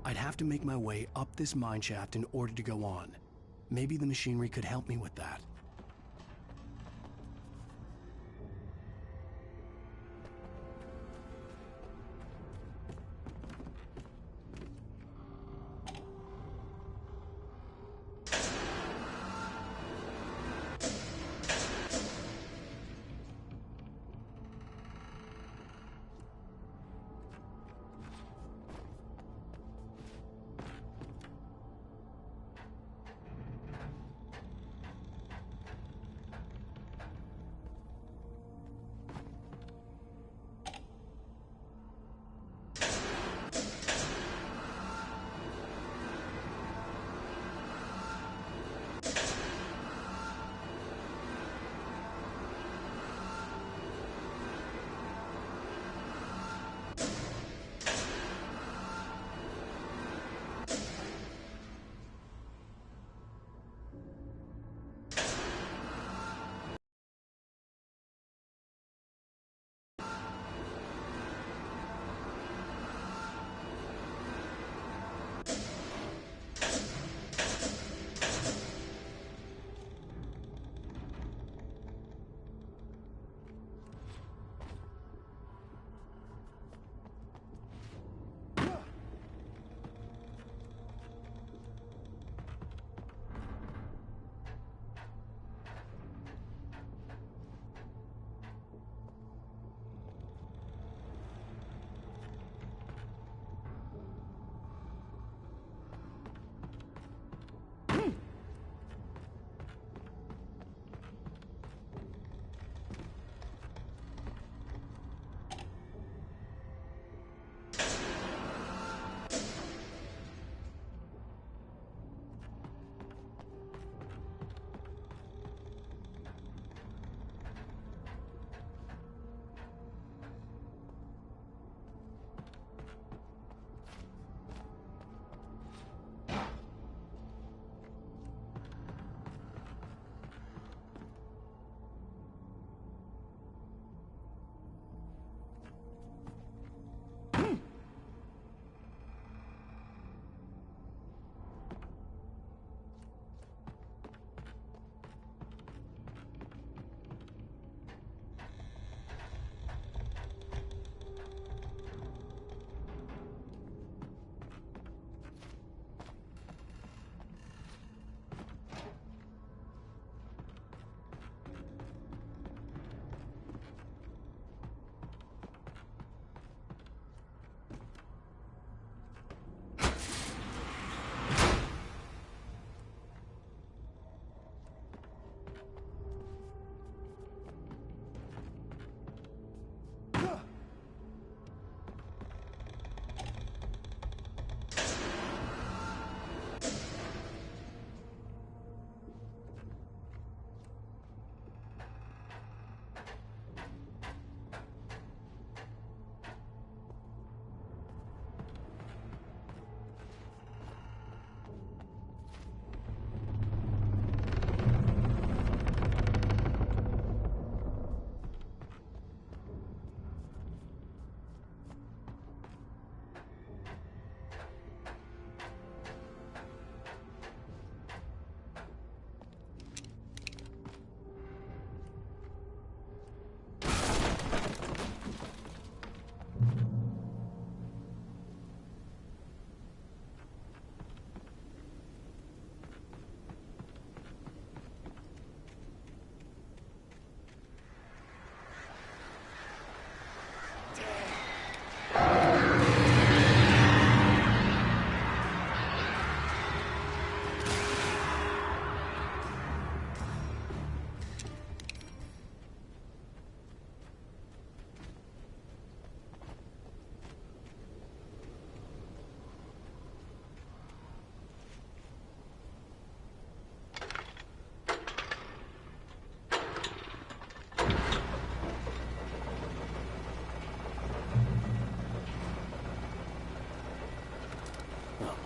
I'd have to make my way up this mine shaft in order to go on. Maybe the machinery could help me with that.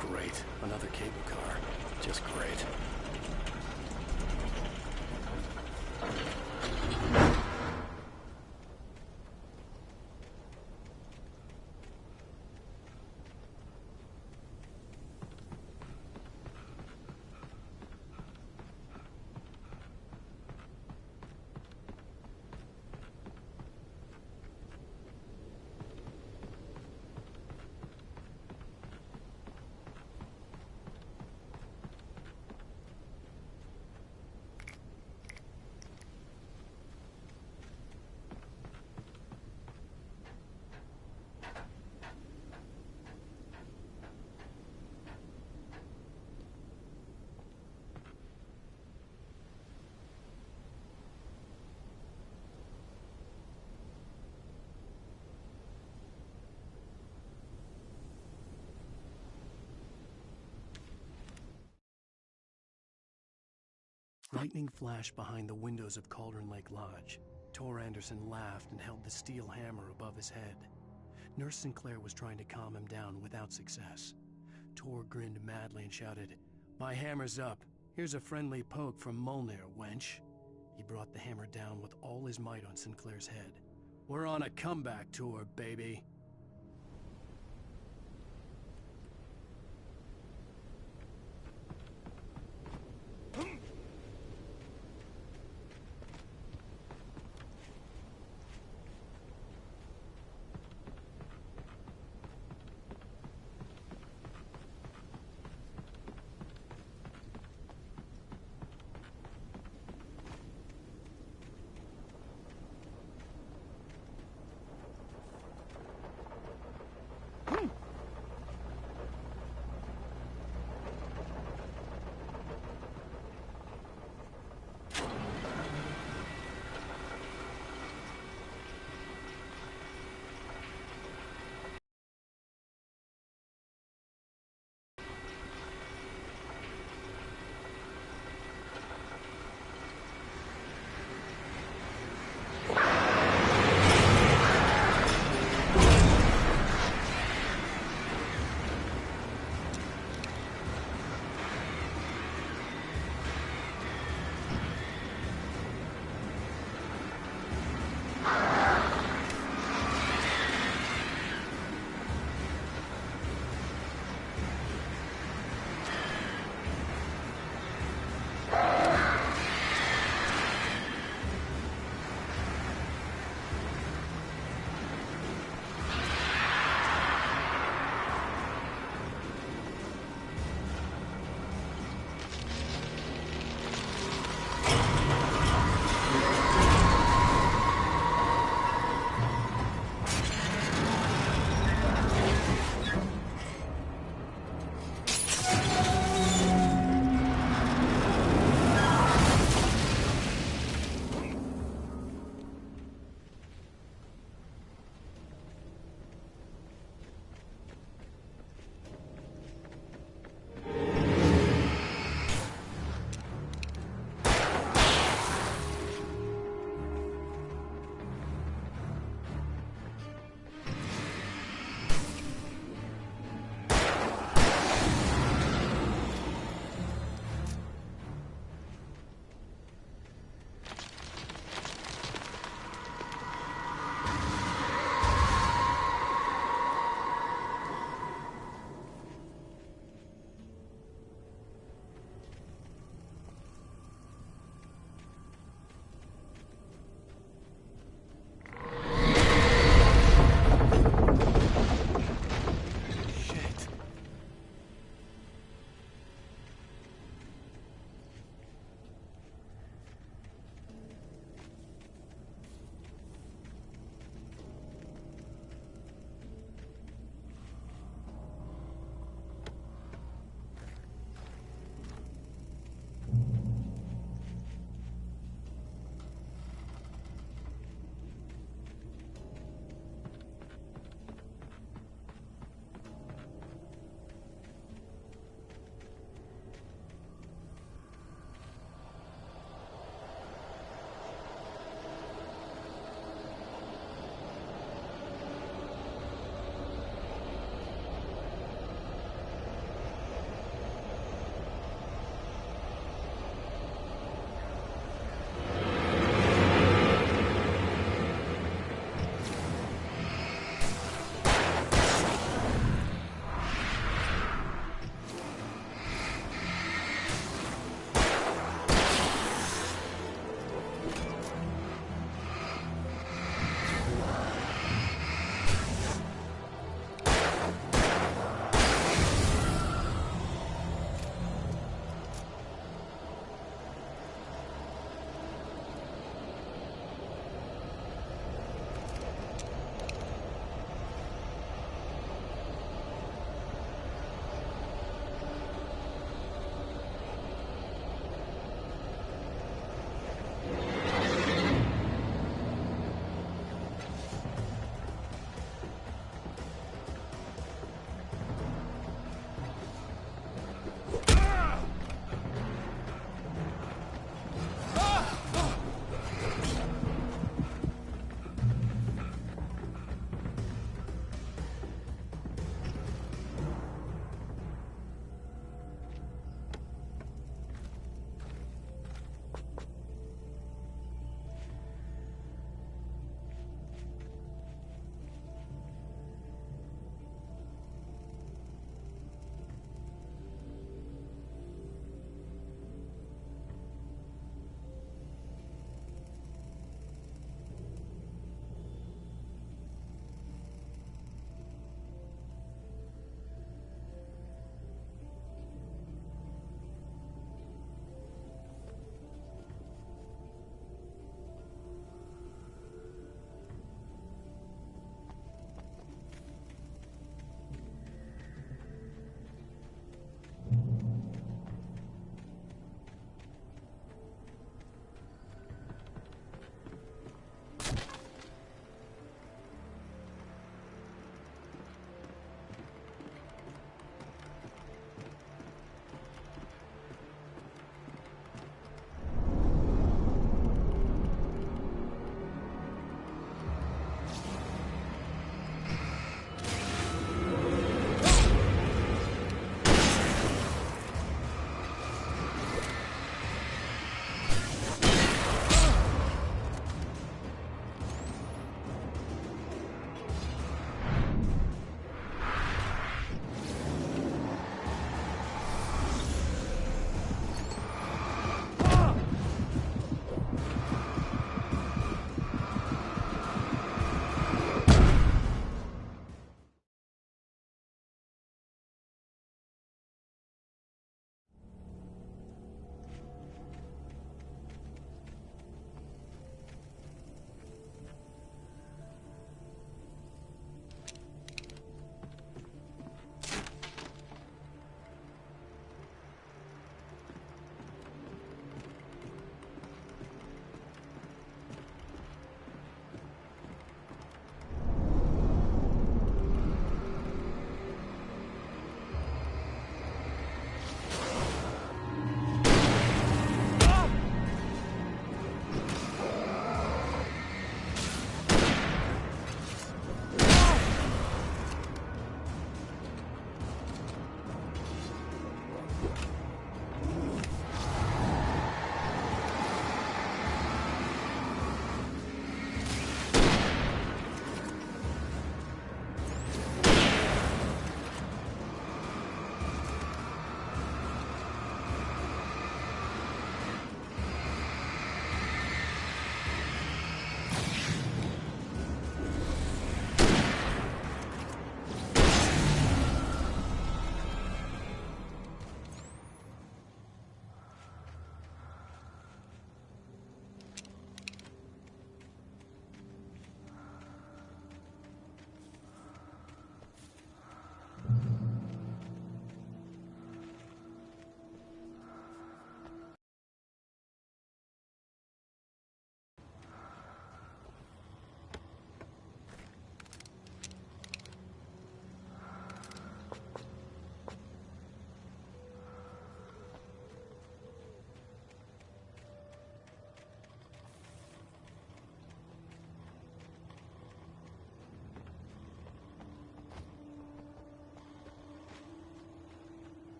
Great. Another cable car. Just great. Lightning flashed behind the windows of Cauldron Lake Lodge. Tor Anderson laughed and held the steel hammer above his head. Nurse Sinclair was trying to calm him down without success. Tor grinned madly and shouted, "My hammer's up. Here's a friendly poke from Molnir, wench." He brought the hammer down with all his might on Sinclair's head. "We're on a comeback tour, baby."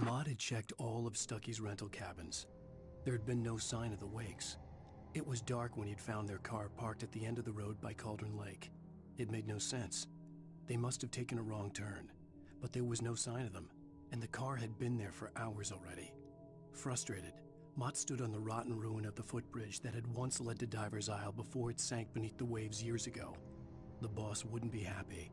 Mott had checked all of Stucky's rental cabins. There had been no sign of the Wakes. It was dark when he'd found their car parked at the end of the road by Cauldron Lake. It made no sense. They must have taken a wrong turn, but there was no sign of them, and the car had been there for hours already. Frustrated, Mott stood on the rotten ruin of the footbridge that had once led to Diver's Isle before it sank beneath the waves years ago. The boss wouldn't be happy.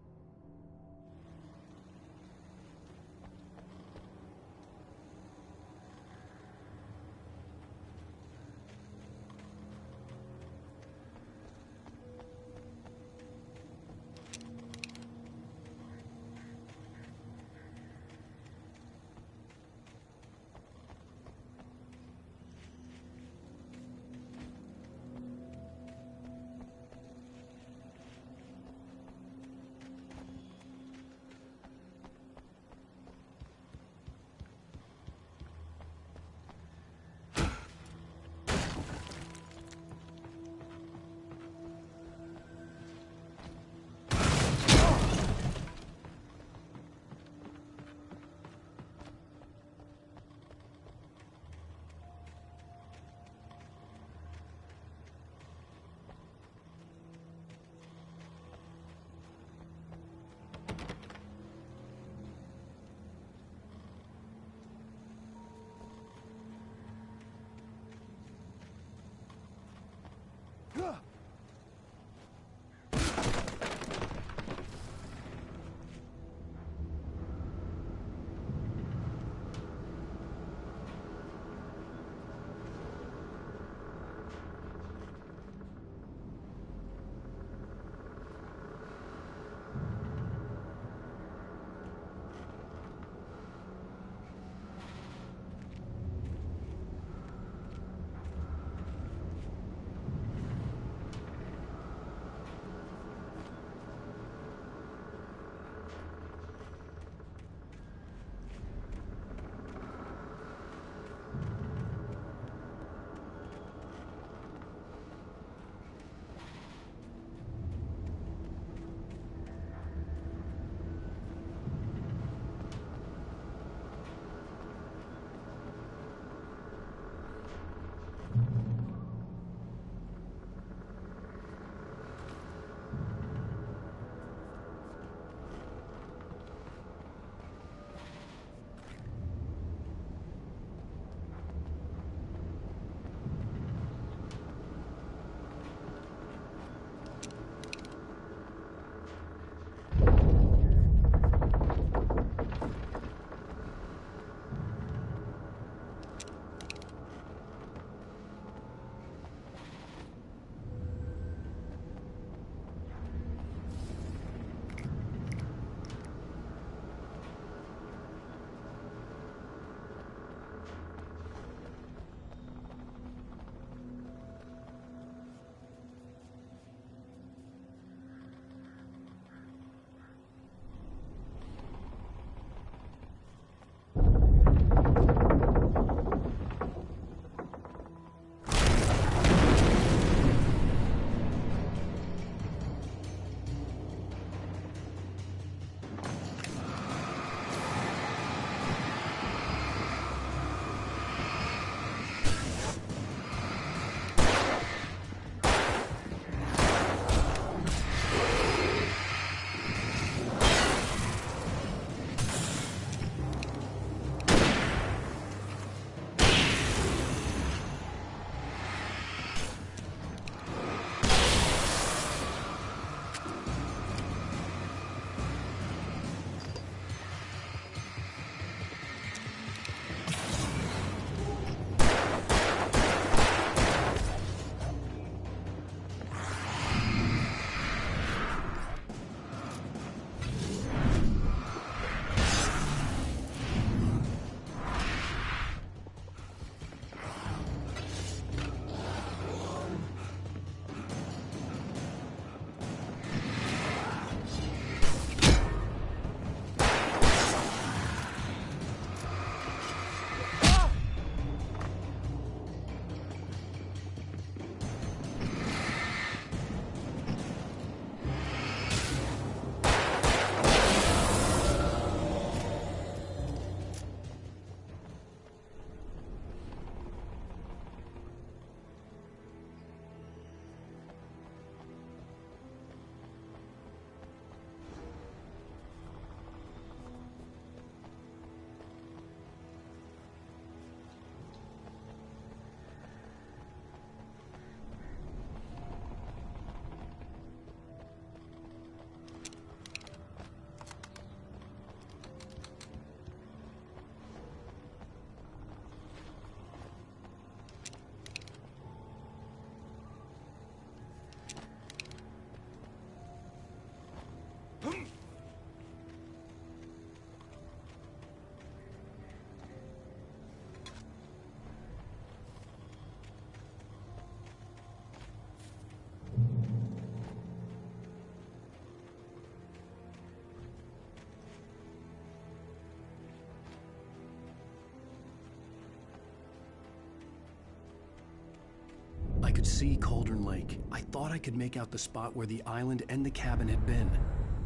see Cauldron Lake. I thought I could make out the spot where the island and the cabin had been.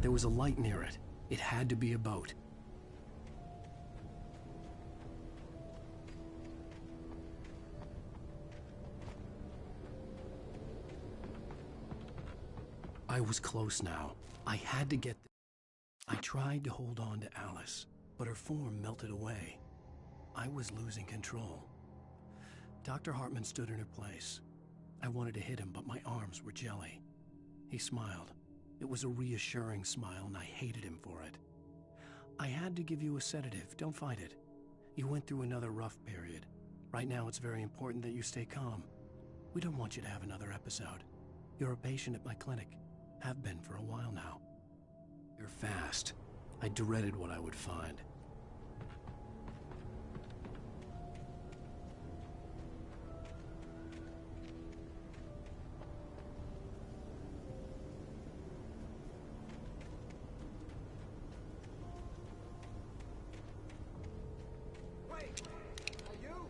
There was a light near it. It had to be a boat. I was close now. I had to get I tried to hold on to Alice, but her form melted away. I was losing control. Dr. Hartman stood in her place. I wanted to hit him, but my arms were jelly. He smiled. It was a reassuring smile, and I hated him for it. I had to give you a sedative. Don't fight it. You went through another rough period. Right now, it's very important that you stay calm. We don't want you to have another episode. You're a patient at my clinic. Have been for a while now. You're fast. I dreaded what I would find. Wait! Are you?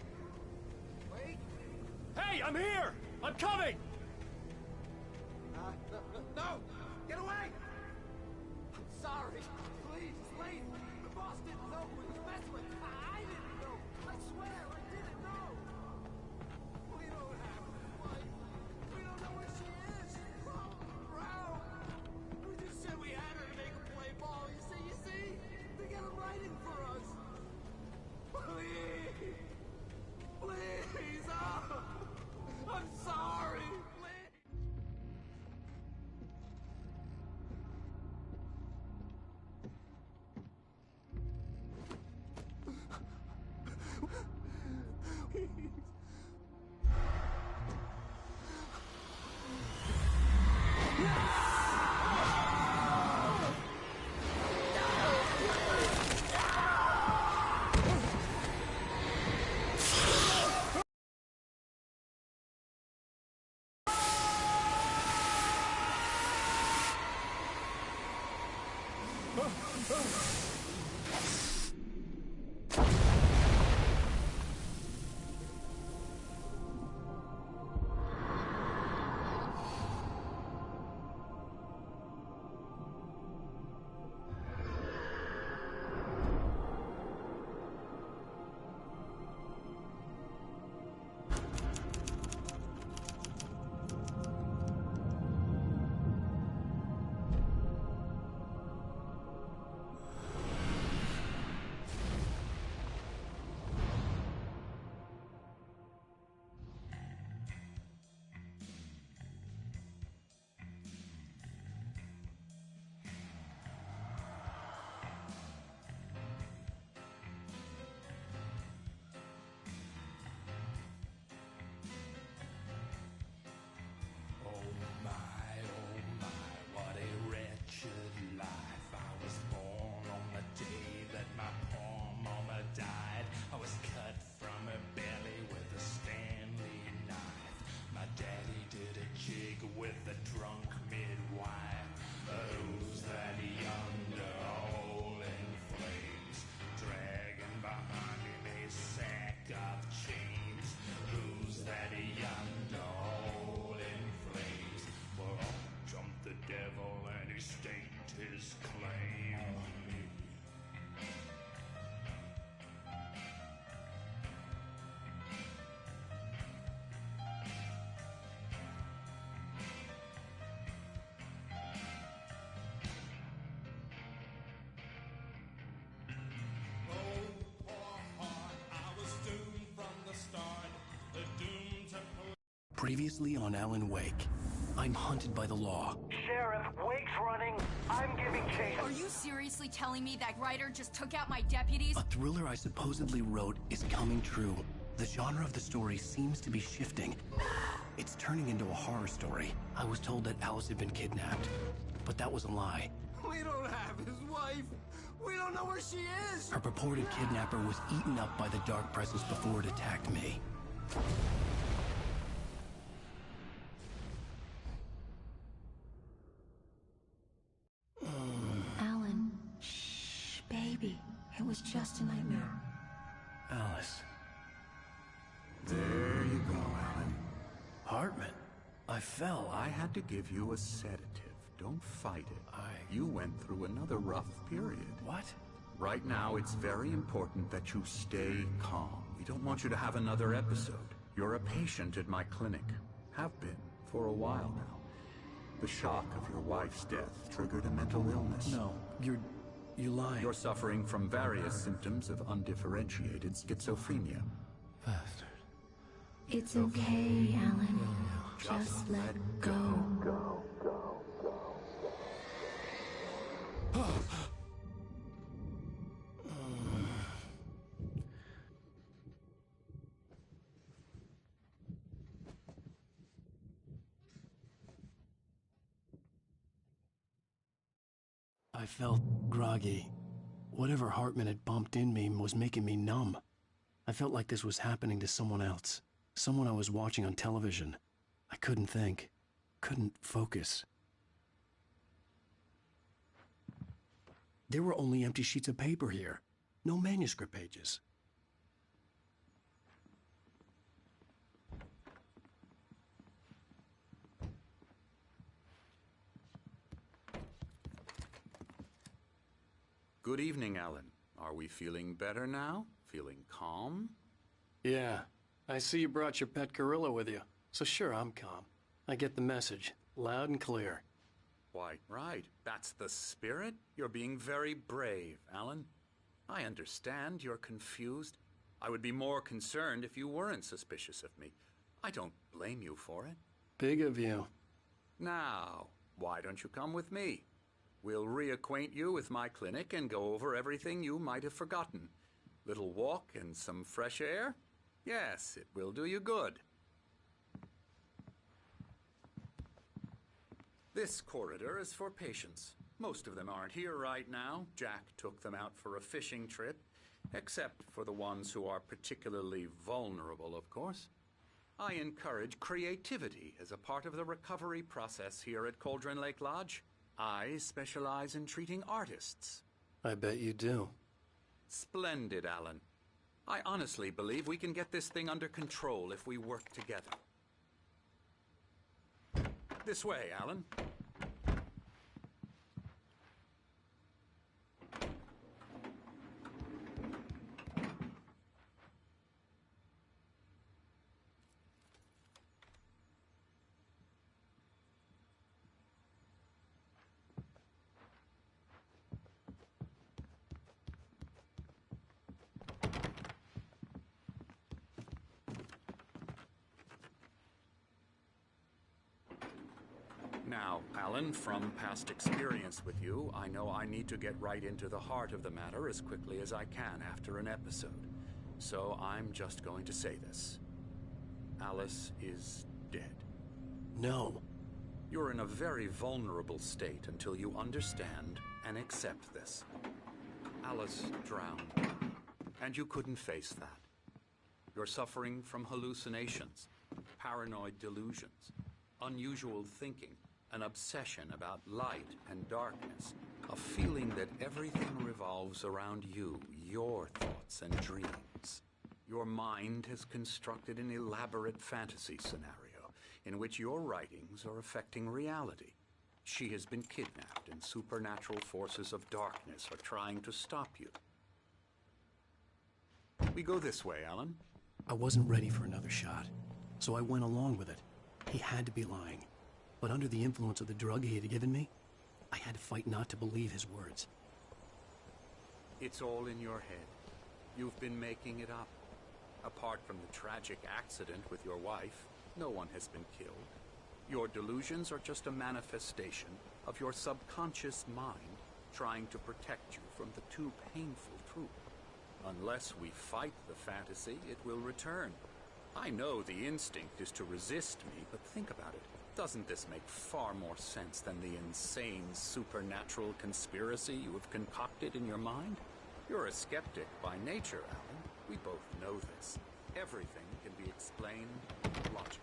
Wait! Hey, I'm here! I'm coming! No! Get away! I'm sorry. Please, please. The boss didn't know who he was messing with. I didn't know. I swear, I didn't know. We don't have his wife. We don't know where she is. She's probably around. We just said we had her to make a play ball. You see? They got him writing for us. Please. Please. Oh, I'm sorry. Previously on Alan Wake, I'm hunted by the law. Sheriff, Wake's running. I'm giving chase. Are you seriously telling me that writer just took out my deputies? A thriller I supposedly wrote is coming true. The genre of the story seems to be shifting. It's turning into a horror story. I was told that Alice had been kidnapped, but that was a lie. We don't have his wife. We don't know where she is. Her purported kidnapper was eaten up by the dark presence before it attacked me. Alan, shh, baby. It was just a nightmare. Alice. There you go, Alan. Hartman. I fell. I had to give you a sedative. Don't fight it. You went through another rough period. What? Right now, it's very important that you stay calm. We don't want you to have another episode. You're a patient at my clinic. Have been for a while now. The shock of your wife's death triggered a mental illness. No, you lying. You're suffering from various symptoms of undifferentiated schizophrenia. Bastard. It's okay, Alan. Just let go. I felt groggy. Whatever Hartman had bumped in me was making me numb. I felt like this was happening to someone else. Someone I was watching on television. I couldn't think. Couldn't focus. There were only empty sheets of paper here. No manuscript pages. Good evening, Alan. Are we feeling better now? Feeling calm? Yeah. I see you brought your pet gorilla with you. So sure, I'm calm. I get the message. Loud and clear. Why, right. That's the spirit. You're being very brave, Alan. I understand you're confused. I would be more concerned if you weren't suspicious of me. I don't blame you for it. Big of you. Now, why don't you come with me? We'll reacquaint you with my clinic and go over everything you might have forgotten. Little walk and some fresh air? Yes, it will do you good. This corridor is for patients. Most of them aren't here right now. Jack took them out for a fishing trip, except for the ones who are particularly vulnerable, of course. I encourage creativity as a part of the recovery process here at Cauldron Lake Lodge. I specialize in treating artists. I bet you do. Splendid, Alan. I honestly believe we can get this thing under control if we work together. This way, Alan. Now, Alan, from past experience with you, I know I need to get right into the heart of the matter as quickly as I can after an episode. So I'm just going to say this. Alice is dead. No. You're in a very vulnerable state until you understand and accept this. Alice drowned, and you couldn't face that. You're suffering from hallucinations, paranoid delusions, unusual thinking, an obsession about light and darkness, a feeling that everything revolves around you, your thoughts and dreams. Your mind has constructed an elaborate fantasy scenario in which your writings are affecting reality. She has been kidnapped and supernatural forces of darkness are trying to stop you. We go this way, Alan. I wasn't ready for another shot, so I went along with it. He had to be lying. But under the influence of the drug he had given me, I had to fight not to believe his words. It's all in your head. You've been making it up. Apart from the tragic accident with your wife, no one has been killed. Your delusions are just a manifestation of your subconscious mind trying to protect you from the too painful truth. Unless we fight the fantasy, it will return. I know the instinct is to resist me, but think about it. Doesn't this make far more sense than the insane supernatural conspiracy you have concocted in your mind? You're a skeptic by nature, Alan. We both know this. Everything can be explained logically.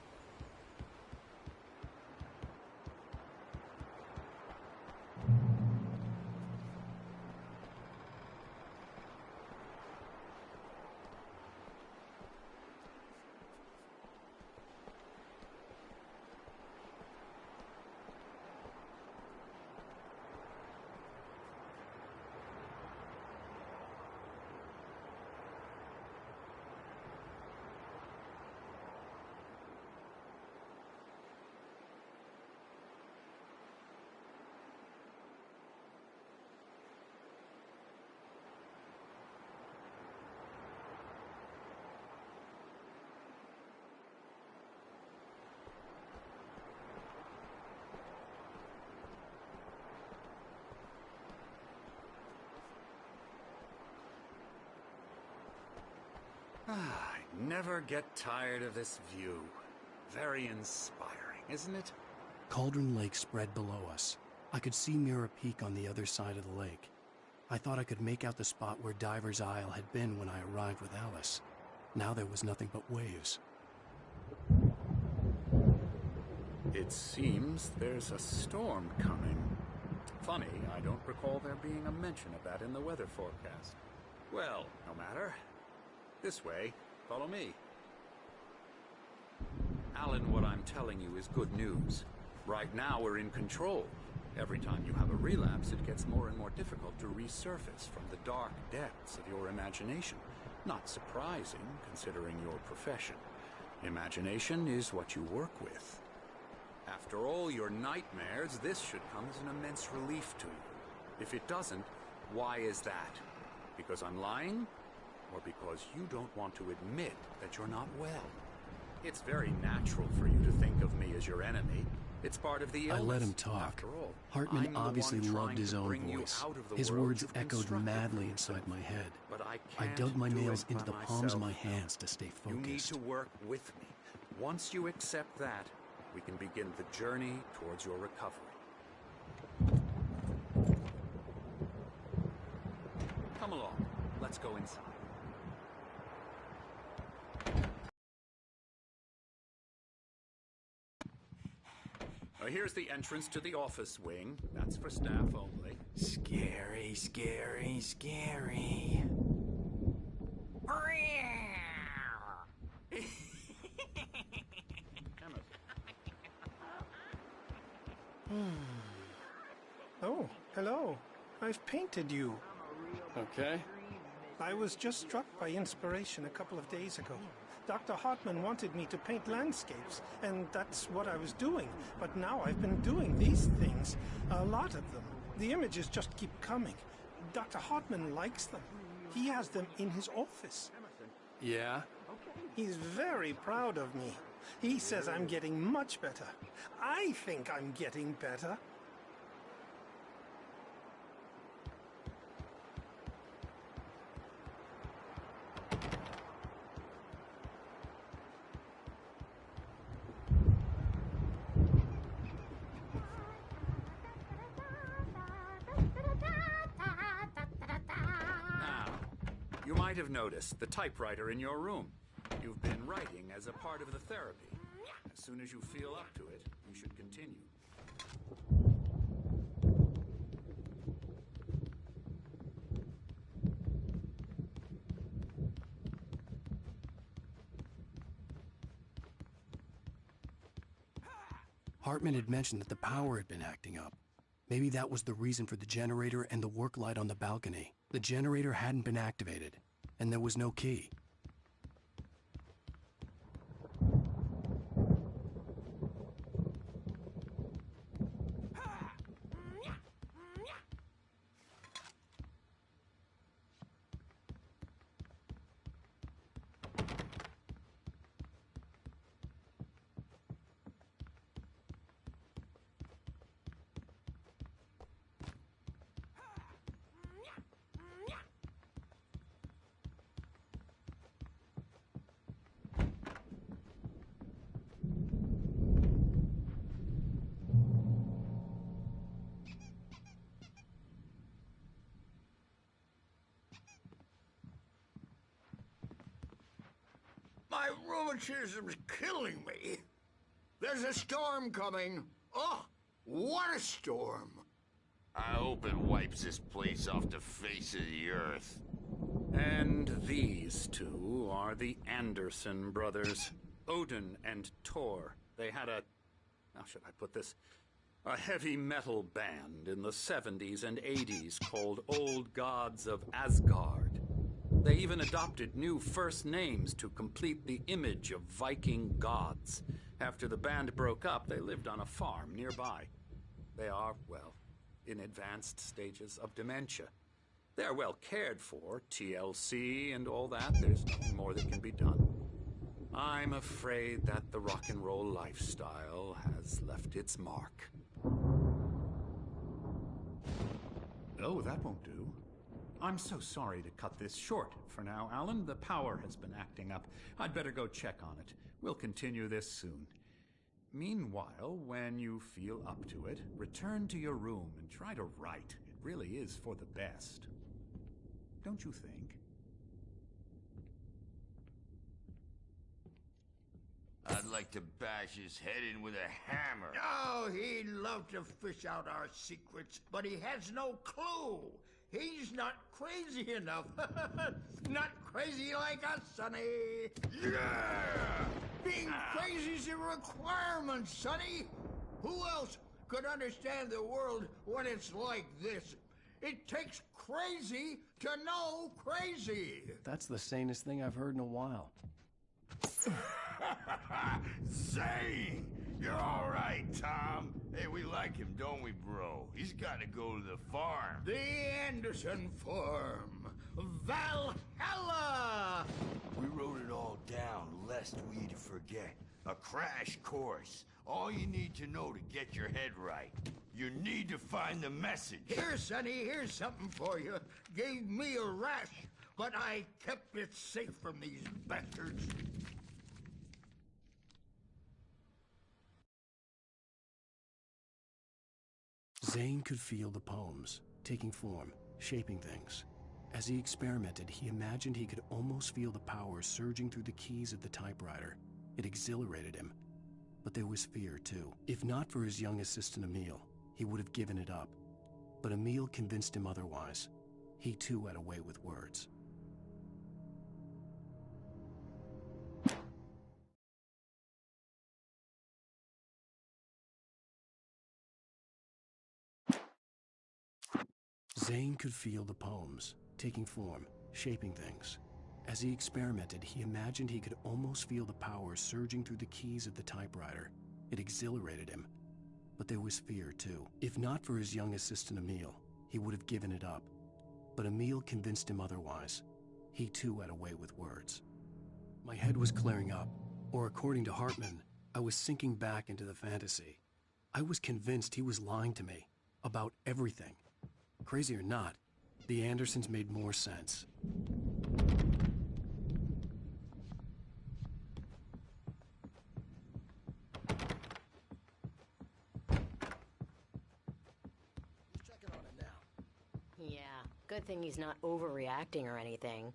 Never get tired of this view. Very inspiring, isn't it? Cauldron Lake spread below us. I could see Mirror Peak on the other side of the lake. I thought I could make out the spot where Diver's Isle had been when I arrived with Alice. Now there was nothing but waves. It seems there's a storm coming. Funny, I don't recall there being a mention of that in the weather forecast. Well, no matter. This way. Follow me. Alan, what I'm telling you is good news. Right now we're in control. Every time you have a relapse, it gets more and more difficult to resurface from the dark depths of your imagination. Not surprising, considering your profession. Imagination is what you work with. After all your nightmares, this should come as an immense relief to you. If it doesn't, why is that? Because I'm lying? Or because you don't want to admit that you're not well? It's very natural for you to think of me as your enemy. It's part of the illness. I let him talk. After all, Hartman I'm the obviously one loved trying his to own bring you voice. out of the His world words you've echoed constructed madly for inside yourself. my head. But I I dug my can't do nails it into the by palms of myself. my hands to stay You need focused. to work with me. Once you accept that, we can begin the journey towards your recovery. Come along. Let's go inside. Here's the entrance to the office wing. That's for staff only. Scary, scary, scary. Oh, hello. I've painted you. Okay. I was just struck by inspiration a couple of days ago. Dr. Hartman wanted me to paint landscapes, and that's what I was doing. But now I've been doing these things, a lot of them. The images just keep coming. Dr. Hartman likes them. He has them in his office. Yeah? He's very proud of me. He says I'm getting much better. I think I'm getting better. You might have noticed the typewriter in your room. You've been writing as a part of the therapy. As soon as you feel up to it, you should continue. Hartman had mentioned that the power had been acting up. Maybe that was the reason for the generator and the work light on the balcony. The generator hadn't been activated, and there was no key. My rheumatism's killing me. There's a storm coming. Oh, what a storm. I hope it wipes this place off the face of the earth. And these two are the Anderson brothers, Odin and Thor. They had a, how should I put this, a heavy metal band in the 70s and 80s called Old Gods of Asgard. They even adopted new first names to complete the image of Viking gods. After the band broke up, they lived on a farm nearby. They are, well, in advanced stages of dementia. They're well cared for, TLC and all that. There's nothing more that can be done. I'm afraid that the rock and roll lifestyle has left its mark. Oh, that won't do. I'm so sorry to cut this short for now, Alan. The power has been acting up. I'd better go check on it. We'll continue this soon. Meanwhile, when you feel up to it, return to your room and try to write. It really is for the best. Don't you think? I'd like to bash his head in with a hammer. Oh, he'd love to fish out our secrets, but he has no clue. He's not crazy enough. Not crazy like us, Sonny. Yeah! Being crazy's a requirement, Sonny. Who else could understand the world when it's like this? It takes crazy to know crazy. That's the sanest thing I've heard in a while. Zane! You're all right, Tom. Hey, we like him, don't we, bro? He's got to go to the farm. The Anderson farm. Valhalla! We wrote it all down, lest we forget. A crash course. All you need to know to get your head right. You need to find the message. Here, Sonny, here's something for you. Gave me a rash, but I kept it safe from these bastards. Zane could feel the poems, taking form, shaping things. As he experimented, he imagined he could almost feel the power surging through the keys of the typewriter. It exhilarated him. But there was fear, too. If not for his young assistant Emil, he would have given it up. But Emil convinced him otherwise. He, too, had a way with words. Zane could feel the poems, taking form, shaping things. As he experimented, he imagined he could almost feel the power surging through the keys of the typewriter. It exhilarated him. But there was fear, too. If not for his young assistant Emil, he would have given it up. But Emil convinced him otherwise. He, too, had a way with words. My head was clearing up, or according to Hartman, I was sinking back into the fantasy. I was convinced he was lying to me about everything. Crazy or not, the Andersons made more sense. Checking on it now. Yeah, good thing he's not overreacting or anything.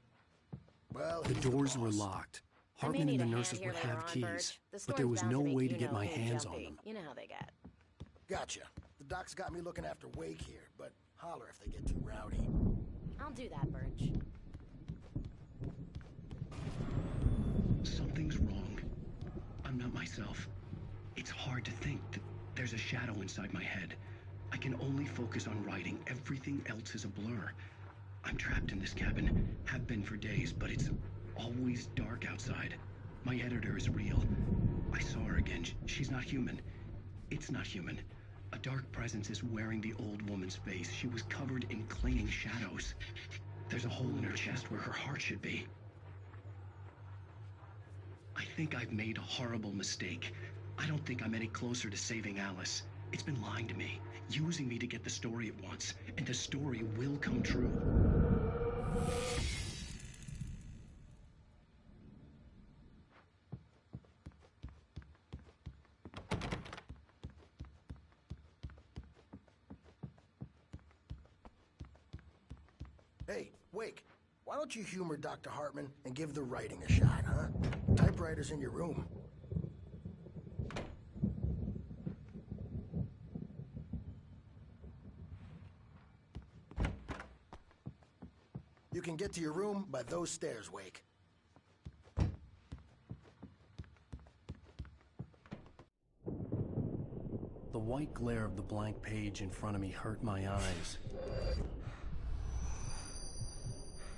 Well, the doors were locked. Hartman and the nurses would have keys, but there was no way to get my hands on them. You know how they get. Gotcha. The doc's got me looking after Wake here, but holler if they get too rowdy. I'll do that, Birch. Something's wrong. I'm not myself. It's hard to think that there's a shadow inside my head. I can only focus on writing. Everything else is a blur. I'm trapped in this cabin, have been for days, but it's always dark outside. My editor is real. I saw her again. She's not human. It's not human. A dark presence is wearing the old woman's face. She was covered in clinging shadows. There's a hole in her chest where her heart should be. I think I've made a horrible mistake. I don't think I'm any closer to saving Alice. It's been lying to me, using me to get the story it wants, and the story will come true. Hey, Wake, why don't you humor Dr. Hartman and give the writing a shot, huh? Typewriter's in your room. You can get to your room by those stairs, Wake. The white glare of the blank page in front of me hurt my eyes.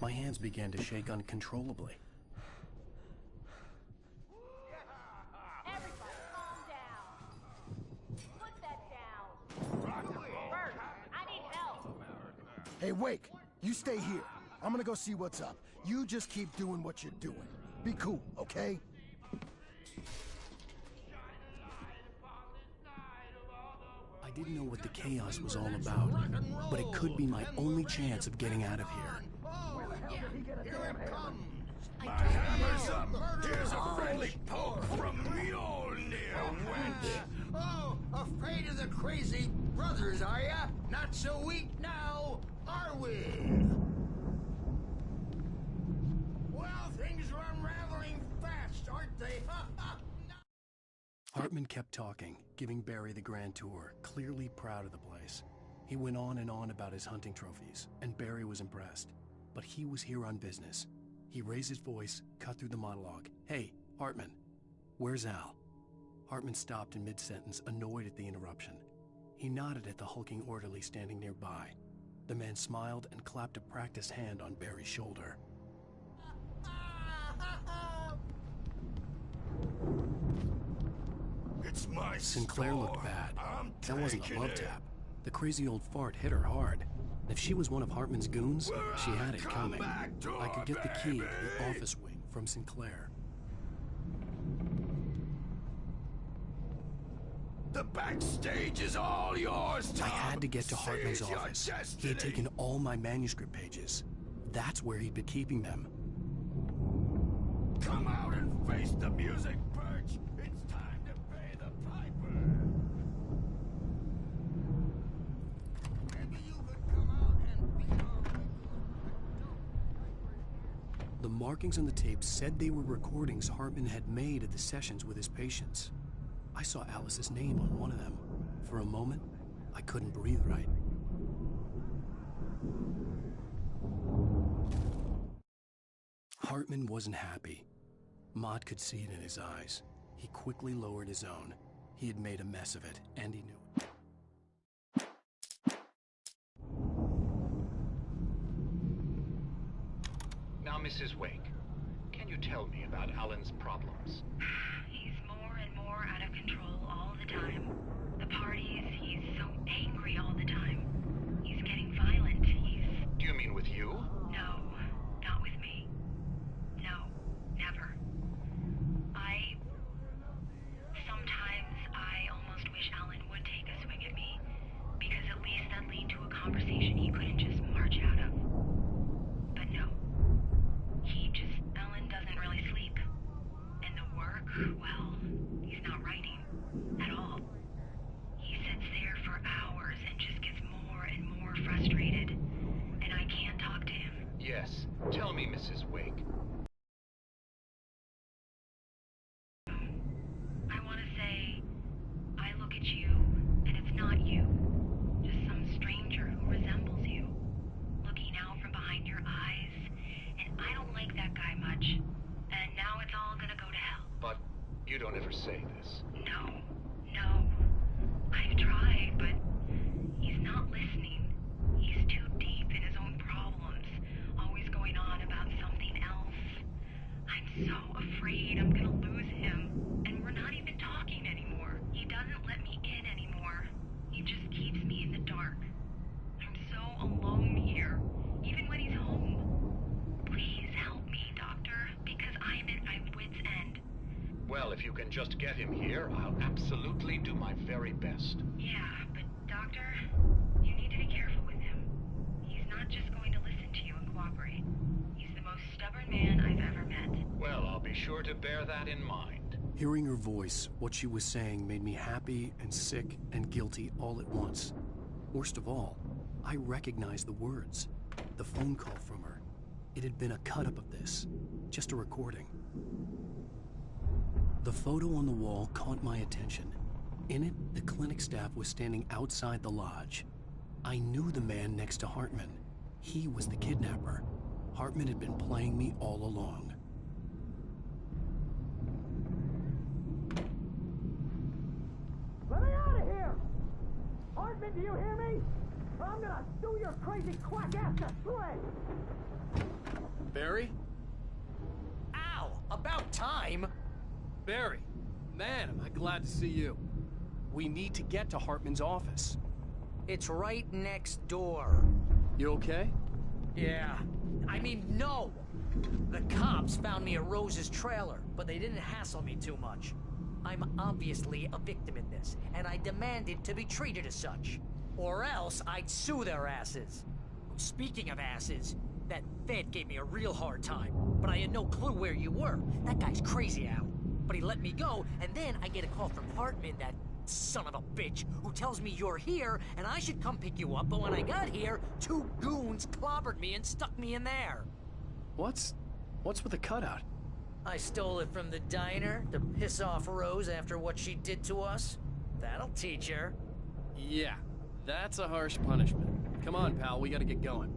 My hands began to shake uncontrollably. Everybody calm down. Put that down. Bert, I need help. Hey, Wake, you stay here. I'm gonna go see what's up. You just keep doing what you're doing. Be cool, okay? I didn't know what the chaos was all about, but it could be my only chance of getting out of here. Here it comes. My hammer's up. Here's a friendly poke from Mjolnir, wench. Oh, afraid of the crazy brothers, are ya? Not so weak now, are we? Well, things are unraveling fast, aren't they? Hartman kept talking, giving Barry the grand tour, clearly proud of the place. He went on and on about his hunting trophies, and Barry was impressed. But he was here on business. He raised his voice, cut through the monologue. Hey, Hartman, where's Al? Hartman stopped in mid-sentence, annoyed at the interruption. He nodded at the hulking orderly standing nearby. The man smiled and clapped a practiced hand on Barry's shoulder. It's my Sinclair store. looked bad. I'm That wasn't a taking love it. tap. The crazy old fart hit her hard. If she was one of Hartman's goons, she had it Come coming. back door, I could get the key to the baby. office wing from Sinclair. The backstage is all yours, Tom. I had to get to Hartman's Seize your office. He destiny. had taken all my manuscript pages. That's where he'd been keeping them. Come out and face the music, Birch. It's time to pay the piper. Maybe you could come out and be our... The markings on the tape said they were recordings Hartman had made at the sessions with his patients. I saw Alice's name on one of them. For a moment, I couldn't breathe right. Hartman wasn't happy. Maude could see it in his eyes. He quickly lowered his own. He had made a mess of it, and he knew it. Now, Mrs. Wake, can you tell me about Alan's problems? He's more and more out of control all the time. The parties, he's so angry all the time. He's getting violent. Do you mean with you? No, not with me. No, never. Sometimes I almost wish Alan would take a swing at me, because at least that'd lead to a conversation he couldn't just march out of. But no. Alan doesn't really sleep. And the work, well, he's not writing at all. He sits there for hours and just gets more and more frustrated. And I can't talk to him. Yes. Tell me, Mrs. Wake. I want to say, I look at you, and it's not you. Just some stranger who resembles you. Looking out from behind your eyes. And I don't like that guy much. And now it's all gonna go to hell. But you don't ever say this. No. I've tried, but he's not listening. He's too deep in his own problems, always going on about something else. I'm so afraid I'm gonna lose him, and we're not even talking anymore. He doesn't let me in anymore. He just keeps me in the dark. I'm so alone here, even when he's home. Please help me, Doctor, because I'm at my wit's end. Well, if you can just get him here, I'll absolutely do my very best. Yeah, but Doctor, you need to be careful with him. He's not just going to listen to you and cooperate. He's the most stubborn man I've ever met. Well, I'll be sure to bear that in mind. Hearing her voice, what she was saying made me happy and sick and guilty all at once. Worst of all, I recognized the words. The phone call from her. It had been a cut-up of this. Just a recording. The photo on the wall caught my attention. In it, the clinic staff was standing outside the lodge. I knew the man next to Hartman. He was the kidnapper. Hartman had been playing me all along. Let me out of here! Hartman, do you hear me? Or I'm gonna sue your crazy quack ass to shreds! Barry? Ow! About time! Barry, man, am I glad to see you. We need to get to Hartman's office. It's right next door. You okay? Yeah. I mean, no! The cops found me at Rose's trailer, but they didn't hassle me too much. I'm obviously a victim in this, and I demanded to be treated as such. Or else I'd sue their asses. Speaking of asses, that Fed gave me a real hard time, but I had no clue where you were. That guy's crazy, Al. But he let me go, and then I get a call from Hartman, that son of a bitch, who tells me you're here, and I should come pick you up, but when I got here, 2 goons clobbered me and stuck me in there. What's with the cutout? I stole it from the diner to piss off Rose after what she did to us. That'll teach her. Yeah, that's a harsh punishment. Come on, pal, we gotta get going.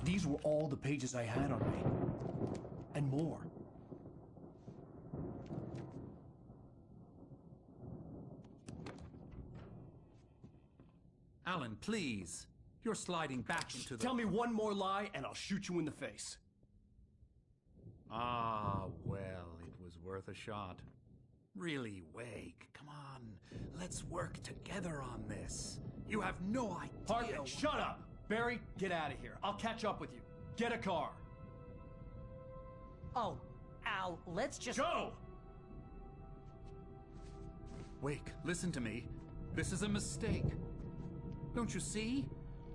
These were all the pages I had on me. And more. Alan, please. You're sliding back into the... Tell me one more lie and I'll shoot you in the face. Ah, well, it was worth a shot. Really, Wake, come on. Let's work together on this. You have no idea... Hartman, shut up! Barry, get out of here. I'll catch up with you. Get a car. Oh, Al, let's just... Go! Wake, listen to me. This is a mistake. Don't you see?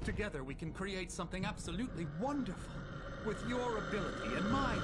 Together we can create something absolutely wonderful. With your ability and mine.